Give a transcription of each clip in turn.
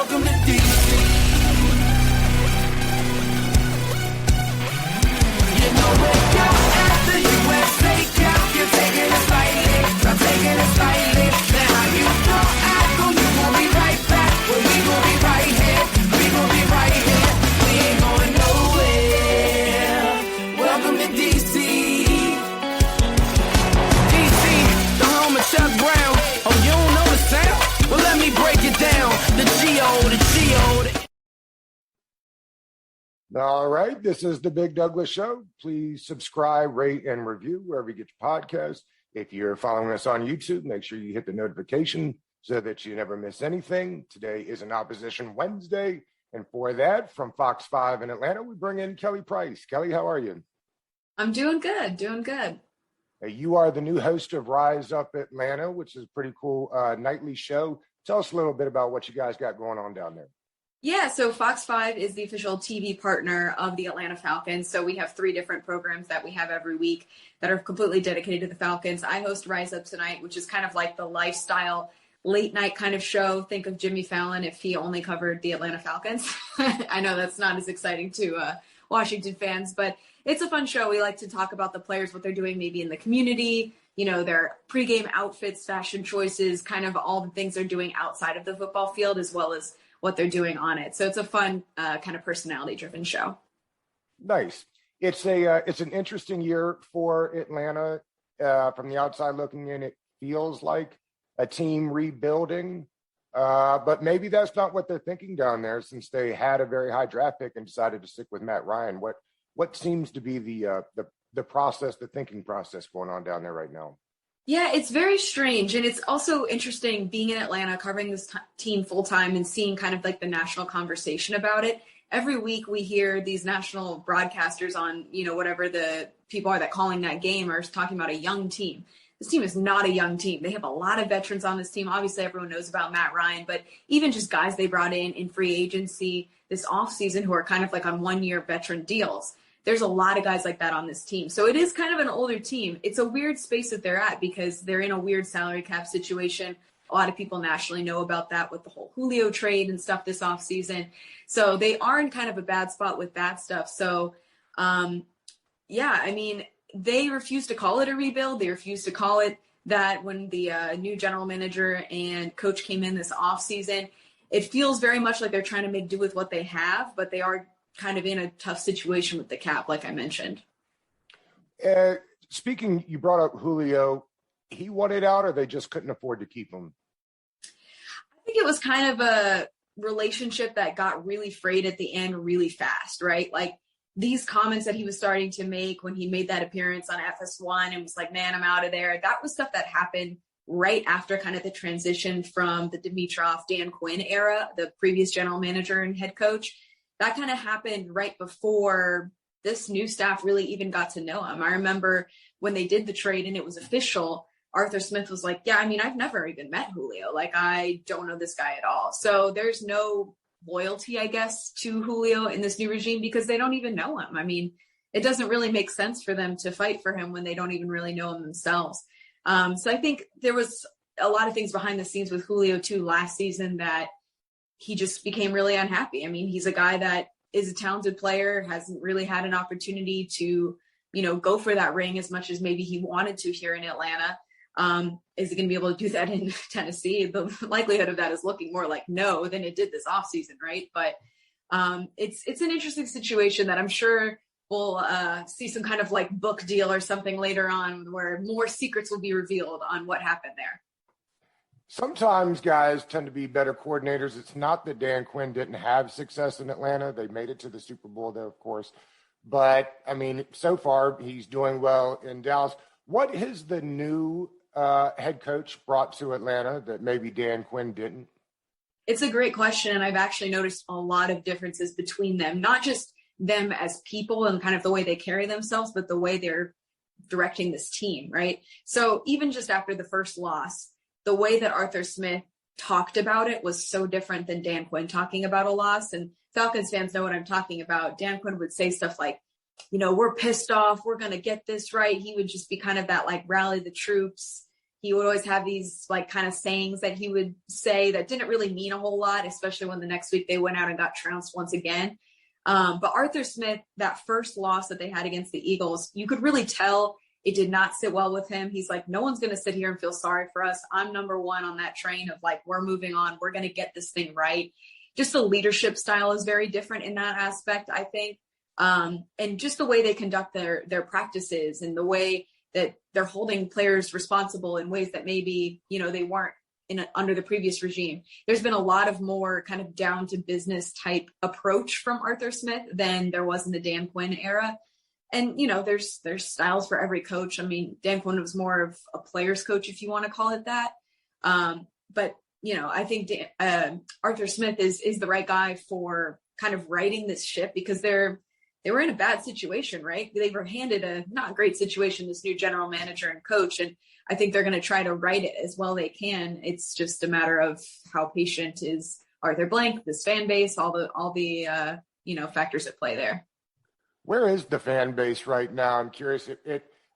Welcome to DC. You know we're out at the USA Cup. You're taking it slightly, I'm taking it slightly. Now how you throw apple, you gon' be right back. Well, we gon' be right here, we gon' be right here. We ain't going nowhere. Welcome to DC. DC, the home of Chuck Brown. Oh, you don't know the sound? Well, let me break it down. The G.O. All right, this is the Big Douglas Show. Please subscribe, rate, and review wherever you get your podcast. If you're following us on YouTube, make sure you hit the notification so that you never miss anything. Today is an Opposition Wednesday, and for that, from Fox 5 in Atlanta, we bring in Kelly Price. Kelly, how are you? I'm doing good, doing good. You are the new host of Rise Up Atlanta, which is a pretty cool nightly show. Tell us a little bit about what you guys got going on down there. Yeah, so Fox 5 is the official TV partner of the Atlanta Falcons. So we have 3 different programs that we have every week that are completely dedicated to the Falcons. I host Rise Up Tonight, which is kind of like the lifestyle late night kind of show. Think of Jimmy Fallon if he only covered the Atlanta Falcons. I know that's not as exciting to Washington fans, but it's a fun show. We like to talk about the players, what they're doing maybe in the community, you know, their pregame outfits, fashion choices, kind of all the things they're doing outside of the football field, as well as what they're doing on it. So it's a fun kind of personality-driven show. Nice. It's an interesting year for Atlanta. From the outside looking in, it feels like a team rebuilding, but maybe that's not what they're thinking down there, since they had a very high draft pick and decided to stick with Matt Ryan. What seems to be the process, the thinking process going on down there right now? Yeah, it's very strange. And it's also interesting being in Atlanta, covering this team full time and seeing kind of like the national conversation about it. Every week we hear these national broadcasters on, you know, whatever the people are that calling that game are talking about a young team. This team is not a young team. They have a lot of veterans on this team. Obviously, everyone knows about Matt Ryan, but even just guys they brought in free agency this offseason who are kind of like on 1-year veteran deals. There's a lot of guys like that on this team. So it is kind of an older team. It's a weird space that they're at because they're in a weird salary cap situation. A lot of people nationally know about that with the whole Julio trade and stuff this offseason. So they are in kind of a bad spot with that stuff. So, yeah, I mean, they refuse to call it a rebuild. They refuse to call it that when the new general manager and coach came in this offseason. It feels very much like they're trying to make do with what they have, but they are kind of in a tough situation with the cap, like I mentioned. Speaking, you brought up Julio. He wanted out, or they just couldn't afford to keep him? I think it was kind of a relationship that got really frayed at the end really fast, right? Like these comments that he was starting to make when he made that appearance on FS1 and was like, man, I'm out of there. That was stuff that happened right after kind of the transition from the Dimitroff, Dan Quinn era, the previous general manager and head coach. That kind of happened right before this new staff really even got to know him. I remember when they did the trade and it was official, Arthur Smith was like, yeah, I mean, I've never even met Julio. Like, I don't know this guy at all. So there's no loyalty, I guess, to Julio in this new regime because they don't even know him. I mean, it doesn't really make sense for them to fight for him when they don't even really know him themselves. So I think there was a lot of things behind the scenes with Julio too last season that he just became really unhappy. I memean, he's a guy that is a talented player, hasn't really had an opportunity to, you know, go for that ring as much as maybe he wanted to here in Atlanta. Is he going to be able to do that in Tennessee? The likelihood of that is looking more like no than it did this offseason, right? But it's an interesting situation that I'm sure we'll see some kind of like book deal or something later on where more secrets will be revealed on what happened there. Sometimes guys tend to be better coordinators. It's not that Dan Quinn didn't have success in Atlanta. They made it to the Super Bowl there, of course. But, I mean, so far he's doing well in Dallas. What has the new head coach brought to Atlanta that maybe Dan Quinn didn't? It's a great question, and I've actually noticed a lot of differences between them, not just them as people and kind of the way they carry themselves, but the way they're directing this team, right? So even just after the first loss, the way that Arthur Smith talked about it was so different than Dan Quinn talking about a loss. And Falcons fans know what I'm talking about. Dan Quinn would say stuff like, you know, we're pissed off, we're going to get this right. He would just be kind of that like rally the troops, He would always have these like kind of sayings that he would say that didn't really mean a whole lot, especially when the next week they went out and got trounced once again. But Arthur Smith, that first loss that they had against the Eagles, you could really tell it did not sit well with him. He's like, no one's going to sit here and feel sorry for us. I'm number one on that train of like, we're moving on. We're going to get this thing right. Just the leadership style is very different in that aspect, I think. And just the way they conduct their practices and the way that they're holding players responsible in ways that maybe, they weren't under the previous regime. There's been a lot of more kind of down to business type approach from Arthur Smith than there was in the Dan Quinn era. And, there's styles for every coach. I mean, Dan Quinn was more of a player's coach, if you want to call it that. But I think Arthur Smith is the right guy for kind of righting this ship because they were in a bad situation, right? They were handed a not great situation, this new general manager and coach. And I think they're going to try to right it as well they can. It's just a matter of how patient is Arthur Blank, this fan base, all the factors at play there. Where is the fan base right now? I'm curious.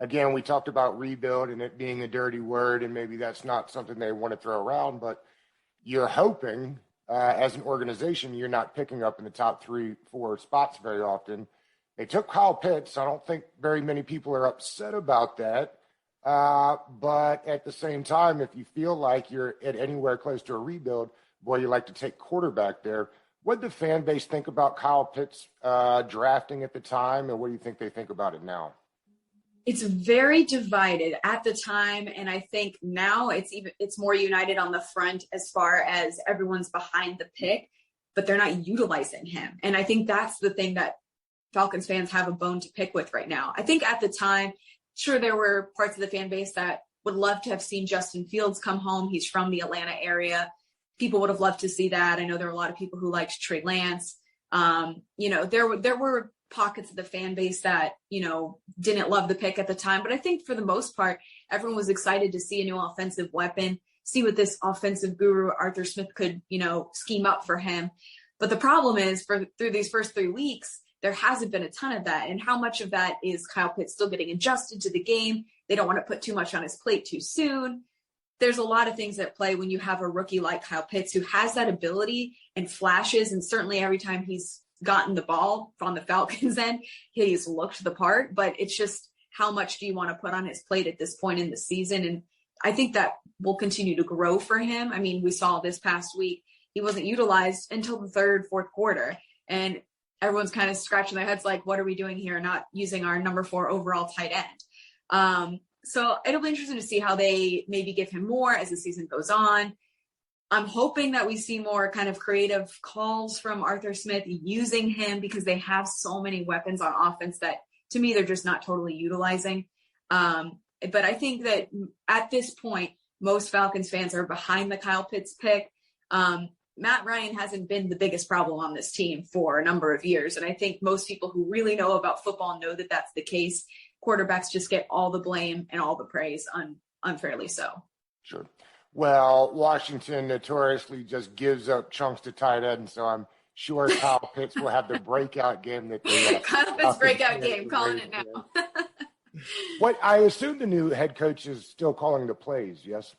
Again, we talked about rebuild and it being a dirty word, and maybe that's not something they want to throw around, but you're hoping as an organization, you're not picking up in the top 3-4 spots very often. They took Kyle Pitts. I don't think very many people are upset about that. But at the same time, if you feel like you're at anywhere close to a rebuild, boy, you like to take quarterback there. What did the fan base think about Kyle Pitts drafting at the time, and what do you think they think about it now? It's very divided at the time, and I think now it's more united on the front as far as everyone's behind the pick, but they're not utilizing him. And I think that's the thing that Falcons fans have a bone to pick with right now. I think at the time, sure, there were parts of the fan base that would love to have seen Justin Fields come home. He's from the Atlanta area. People would have loved to see that. I know there were a lot of people who liked Trey Lance. There were pockets of the fan base that, didn't love the pick at the time. But I think for the most part, everyone was excited to see a new offensive weapon, see what this offensive guru Arthur Smith could, scheme up for him. But the problem is through these first 3 weeks, there hasn't been a ton of that. And how much of that is Kyle Pitts still getting adjusted to the game? They don't want to put too much on his plate too soon. There's a lot of things at play when you have a rookie like Kyle Pitts who has that ability and flashes. And certainly every time he's gotten the ball on the Falcons end, he's looked the part. But it's just how much do you want to put on his plate at this point in the season? And I think that will continue to grow for him. I mean, we saw this past week, he wasn't utilized until the third, fourth quarter. And everyone's kind of scratching their heads like, what are we doing here? Not using our number 4 overall tight end. So it'll be interesting to see how they maybe give him more as the season goes on. I'm hoping that we see more kind of creative calls from Arthur Smith using him because they have so many weapons on offense that to me, they're just not totally utilizing. But I think that at this point, most Falcons fans are behind the Kyle Pitts pick. Matt Ryan hasn't been the biggest problem on this team for a number of years. And I think most people who really know about football know that that's the case. Quarterbacks just get all the blame and all the praise, unfairly so. Sure. Well, Washington notoriously just gives up chunks to tight end, so I'm sure Kyle Pitts will have the breakout game that they Kyle Pitts breakout game, calling it now. What I assume the new head coach is still calling the plays, yes?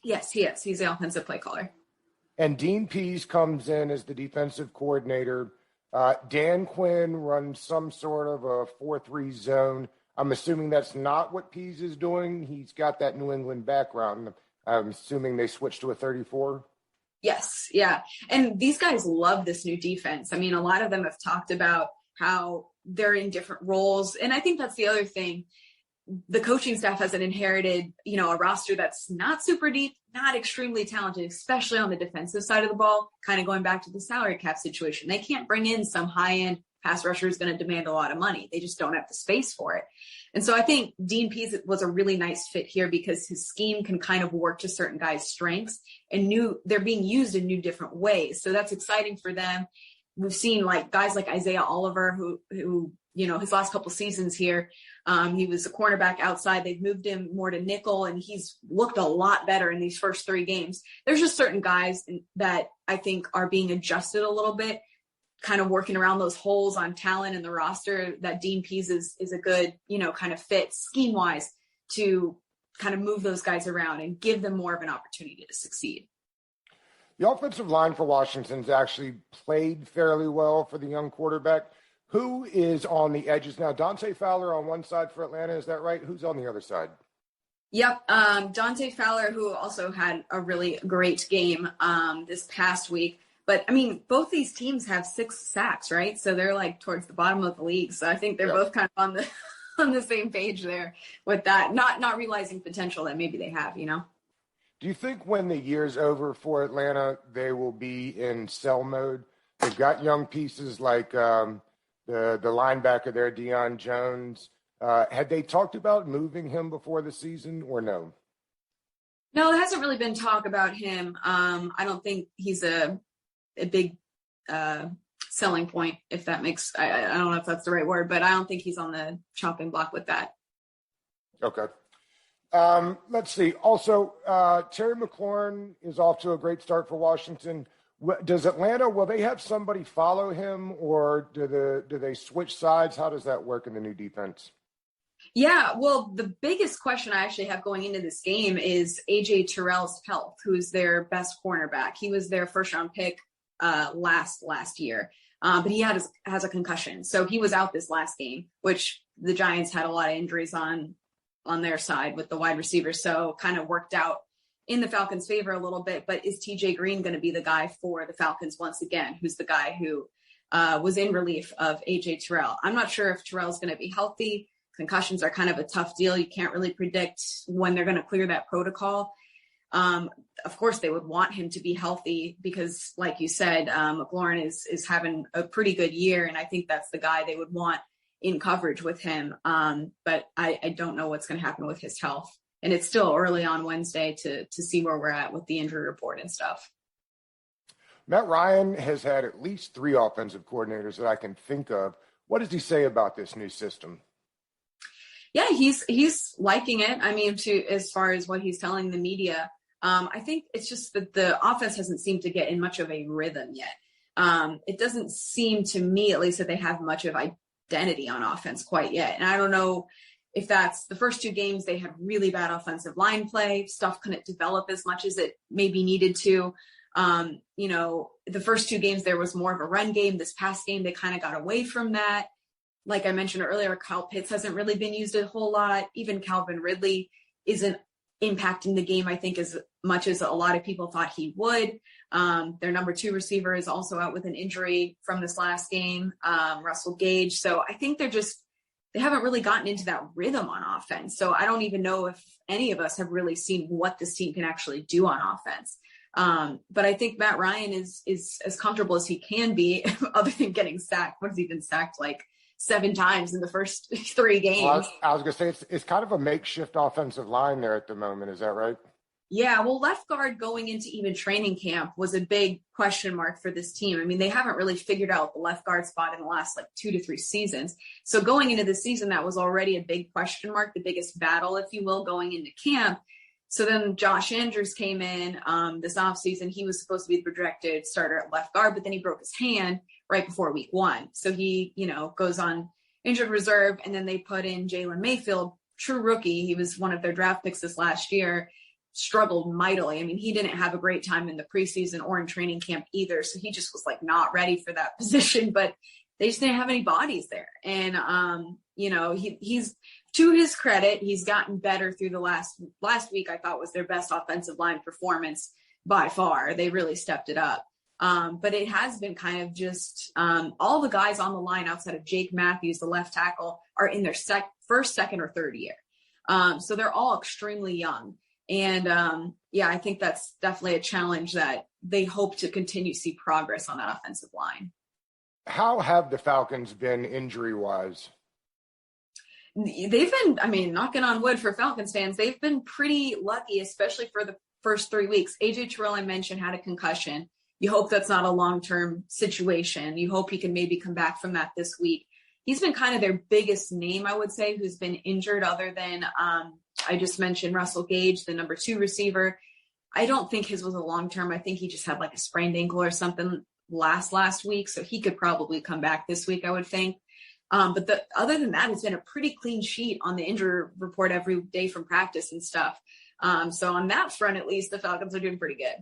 Yes, he is. He's the offensive play caller. And Dean Pease comes in as the defensive coordinator. Dan Quinn runs some sort of a 4-3 zone. I'm assuming that's not what Pease is doing. He's got that New England background. I'm assuming they switched to a 34. Yes. Yeah. And these guys love this new defense. I mean, a lot of them have talked about how they're in different roles. And I think that's the other thing. The coaching staff has inherited, a roster that's not super deep, not extremely talented, especially on the defensive side of the ball, kind of going back to the salary cap situation. They can't bring in some high-end pass rusher who's going to demand a lot of money. They just don't have the space for it. And so I think Dean Pease was a really nice fit here because his scheme can kind of work to certain guys' strengths and they're being used in new different ways. So that's exciting for them. We've seen guys like Isaiah Oliver, who his last couple seasons here, he was a cornerback outside. They've moved him more to nickel, and he's looked a lot better in these first 3 games. There's just certain guys that I think are being adjusted a little bit, kind of working around those holes on talent in the roster that Dean Pease is a good, kind of fit scheme-wise to kind of move those guys around and give them more of an opportunity to succeed. The offensive line for Washington's actually played fairly well for the young quarterback. Who is on the edges now? Dante Fowler on one side for Atlanta, is that right? Who's on the other side? Yep. Dante Fowler, who also had a really great game this past week. But, I mean, both these teams have 6 sacks, right? So they're like towards the bottom of the league. So I think they're both kind of on the on the same page there with that, not realizing potential that maybe they have, you know? Do you think when the year's over for Atlanta, they will be in sell mode? They've got young pieces like the linebacker there, Deion Jones. Had they talked about moving him before the season or no? No, there hasn't really been talk about him. I don't think he's a big selling point, if that makes, I don't know if that's the right word, but I don't think he's on the chopping block with that. Okay. Let's see. Also, Terry McLaurin is off to a great start for Washington. Does Atlanta, will they have somebody follow him, or do they switch sides? How does that work in the new defense? Yeah, well, the biggest question I actually have going into this game is AJ Terrell's health, who's their best cornerback. He was their first-round pick last year, but he has a concussion. So he was out this last game, which the Giants had a lot of injuries on their side with the wide receivers. So kind of worked out in the Falcons' favor a little bit. But is TJ Green going to be the guy for the Falcons once again, who's the guy who was in relief of AJ Terrell? I'm not sure if Terrell's going to be healthy. Concussions are kind of a tough deal. You can't really predict when they're going to clear that protocol. Of course, they would want him to be healthy because, like you said, McLaurin is having a pretty good year, and I think that's the guy they would want in coverage with him. But I don't know what's going to happen with his health. And it's still early on Wednesday to see where we're at with the injury report and stuff. Matt Ryan has had at least 3 offensive coordinators that I can think of. What does he say about this new system? Yeah, he's liking it. I mean, as far as what he's telling the media, I think it's just that the offense hasn't seemed to get in much of a rhythm yet. It doesn't seem to me, at least, that they have much of identity on offense quite yet. And I don't know if that's the first 2 games they had really bad offensive line play. Stuff couldn't develop as much as it maybe needed to. The first 2 games there was more of a run game. This past game, they kind of got away from that. Like I mentioned earlier, Kyle Pitts hasn't really been used a whole lot. Even Calvin Ridley isn't impacting the game, I think, as much as a lot of people thought he would. Their number 2 receiver is also out with an injury from this last game, Russell Gage. So I think they haven't really gotten into that rhythm on offense. So I don't even know if any of us have really seen what this team can actually do on offense. But I think Matt Ryan is as comfortable as he can be, other than getting sacked. What has he been sacked like 7 times in the first 3 games? Well, I was going to say it's kind of a makeshift offensive line there at the moment. Is that right? Yeah, well, left guard going into even training camp was a big question mark for this team. I mean, they haven't really figured out the left guard spot in the last 2 to 3 seasons. So going into the season, that was already a big question mark, the biggest battle, if you will, going into camp. So then Josh Andrews came in this offseason. He was supposed to be the projected starter at left guard, but then he broke his hand right before week 1. So he, goes on injured reserve, and then they put in Jalen Mayfield, true rookie. He was one of their draft picks this last year, struggled mightily. I mean, he didn't have a great time in the preseason or in training camp either. So he just was not ready for that position, but they just didn't have any bodies there. And, he's, to his credit, he's gotten better through the last week. I thought was their best offensive line performance by far. They really stepped it up. But it has been kind of just all the guys on the line outside of Jake Matthews, the left tackle, are in their first, second, or third year. So they're all extremely young. And I think that's definitely a challenge that they hope to continue to see progress on that offensive line. How have the Falcons been injury-wise? They've been, knocking on wood for Falcons fans, they've been pretty lucky, especially for the first 3 weeks. AJ Terrell, I mentioned, had a concussion. You hope that's not a long-term situation. You hope he can maybe come back from that this week. He's been kind of their biggest name, I would say, who's been injured, other than I just mentioned Russell Gage, the number 2 receiver. I don't think his was a long-term. I think he just had a sprained ankle or something last week. So he could probably come back this week, I would think. But other than that, it's been a pretty clean sheet on the injury report every day from practice and stuff. So on that front, at least, the Falcons are doing pretty good.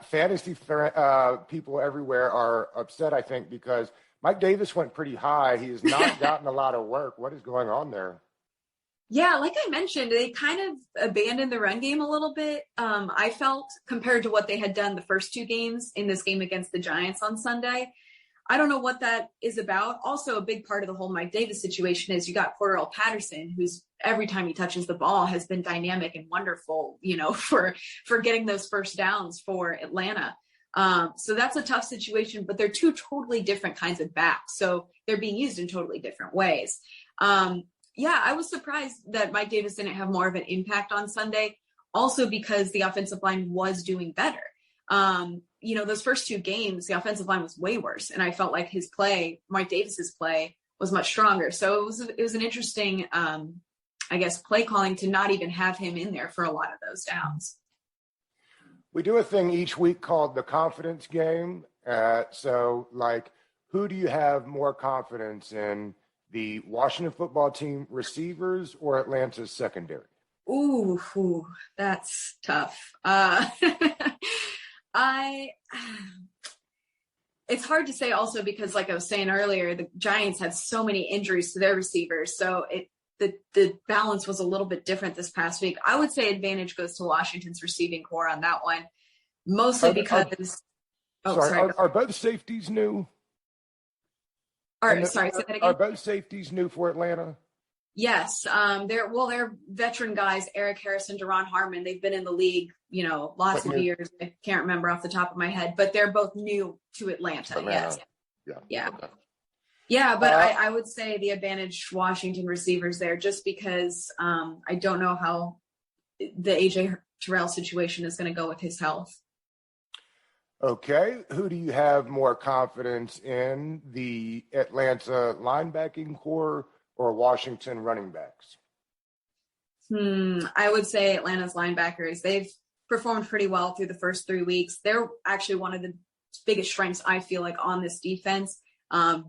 Fantasy people everywhere are upset, I think, because Mike Davis went pretty high. He has not gotten a lot of work. What is going on there? Yeah, like I mentioned, they kind of abandoned the run game a little bit. I felt, compared to what they had done the first two games in this game against the Giants on Sunday. I don't know what that is about. Also, a big part of the whole Mike Davis situation is you got Cordarrelle Patterson, who's every time he touches the ball has been dynamic and wonderful, for getting those first downs for Atlanta. So that's a tough situation, but they're two totally different kinds of backs. So they're being used in totally different ways. Yeah, I was surprised that Mike Davis didn't have more of an impact on Sunday, also because the offensive line was doing better. Those first two games, the offensive line was way worse. And I felt like Mike Davis's play was much stronger. So it was an interesting, play calling to not even have him in there for a lot of those downs. We do a thing each week called the confidence game. Who do you have more confidence in, the Washington football team receivers or Atlanta's secondary? Ooh, that's tough. It's hard to say also because, like I was saying earlier, the Giants had so many injuries to their receivers. So the balance was a little bit different this past week. I would say advantage goes to Washington's receiving core on that one, mostly because. Are both safeties new? Sorry, say that again. Are both safeties new for Atlanta? Yes. They're veteran guys, Eric Harrison, Deron Harmon. They've been in the league, lots of years. I can't remember off the top of my head, but they're both new to Atlanta. Yes. Yeah. Okay. Yeah, but I would say the advantage Washington receivers there, just because I don't know how the AJ Terrell situation is going to go with his health. Okay. Who do you have more confidence in, the Atlanta linebacking core or Washington running backs? I would say Atlanta's linebackers. They've performed pretty well through the first 3 weeks. They're actually one of the biggest strengths, I feel like, on this defense.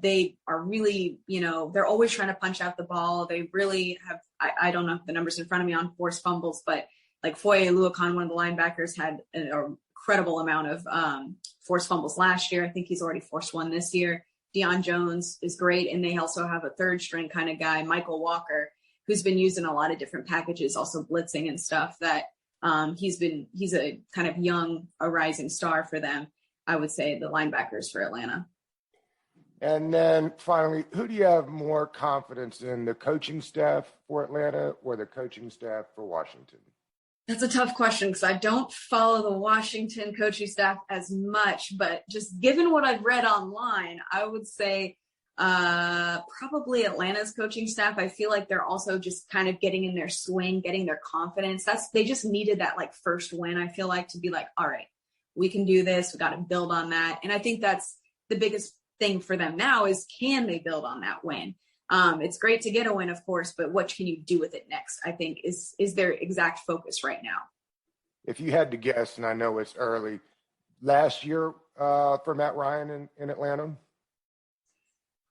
They are really, they're always trying to punch out the ball. They really have, I don't know the numbers in front of me on forced fumbles, but like Foye Oluokun, one of the linebackers, had an incredible amount of forced fumbles last year. I think he's already forced one this year. Deion Jones is great. And they also have a third string kind of guy, Michael Walker, who's been used in a lot of different packages, also blitzing and stuff, that he's a kind of young, a rising star for them. I would say the linebackers for Atlanta. And then finally, who do you have more confidence in, the coaching staff for Atlanta or the coaching staff for Washington? That's a tough question because I don't follow the Washington coaching staff as much, but just given what I've read online, I would say probably Atlanta's coaching staff. I feel like they're also just kind of getting in their swing, getting their confidence. They just needed that first win, I feel like, to be like, all right, we can do this. We got to build on that. And I think that's the biggest thing for them now is, can they build on that win? It's great to get a win, of course, but what can you do with it next, I think, is their exact focus right now. If you had to guess, and I know it's early, last year for Matt Ryan in Atlanta?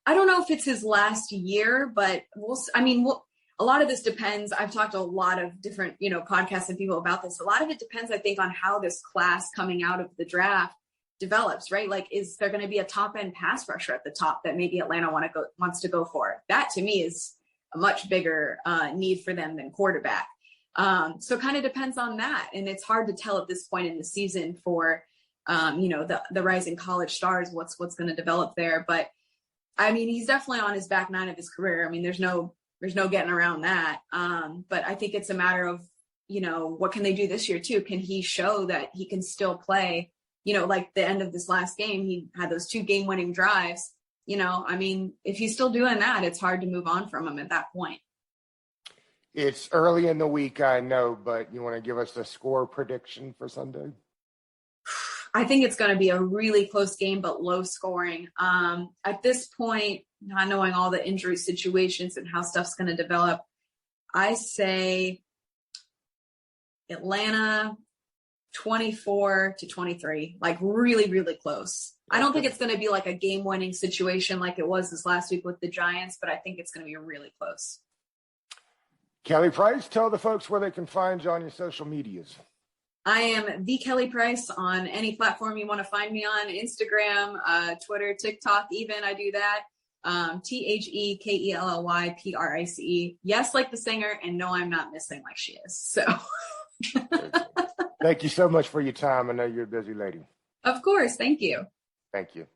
I don't know if it's his last year, but a lot of this depends. I've talked to a lot of different, podcasts and people about this. A lot of it depends, I think, on how this class coming out of the draft develops, right? Like, is there going to be a top end pass rusher at the top that maybe Atlanta wants to go for? That to me is a much bigger need for them than quarterback. So kind of depends on that. And it's hard to tell at this point in the season for, the rising college stars, what's going to develop there. But he's definitely on his back nine of his career. There's no getting around that. But I think it's a matter of, what can they do this year too? Can he show that he can still play? Like the end of this last game, he had those 2 game-winning drives. If he's still doing that, it's hard to move on from him at that point. It's early in the week, I know, but you want to give us a score prediction for Sunday? I think it's going to be a really close game, but low scoring. At this point, not knowing all the injury situations and how stuff's going to develop, I say Atlanta 24-23, like really, really close. I don't think it's going to be like a game-winning situation like it was this last week with the Giants, but I think it's going to be really close. Kelly Price, tell the folks where they can find you on your social medias. I am the Kelly Price on any platform you want to find me on, Instagram, Twitter, TikTok, even I do that. TheKellyPrice. Yes, like the singer, and no, I'm not missing like she is. So Thank you so much for your time. I know you're a busy lady. of course. Thank you. Thank you.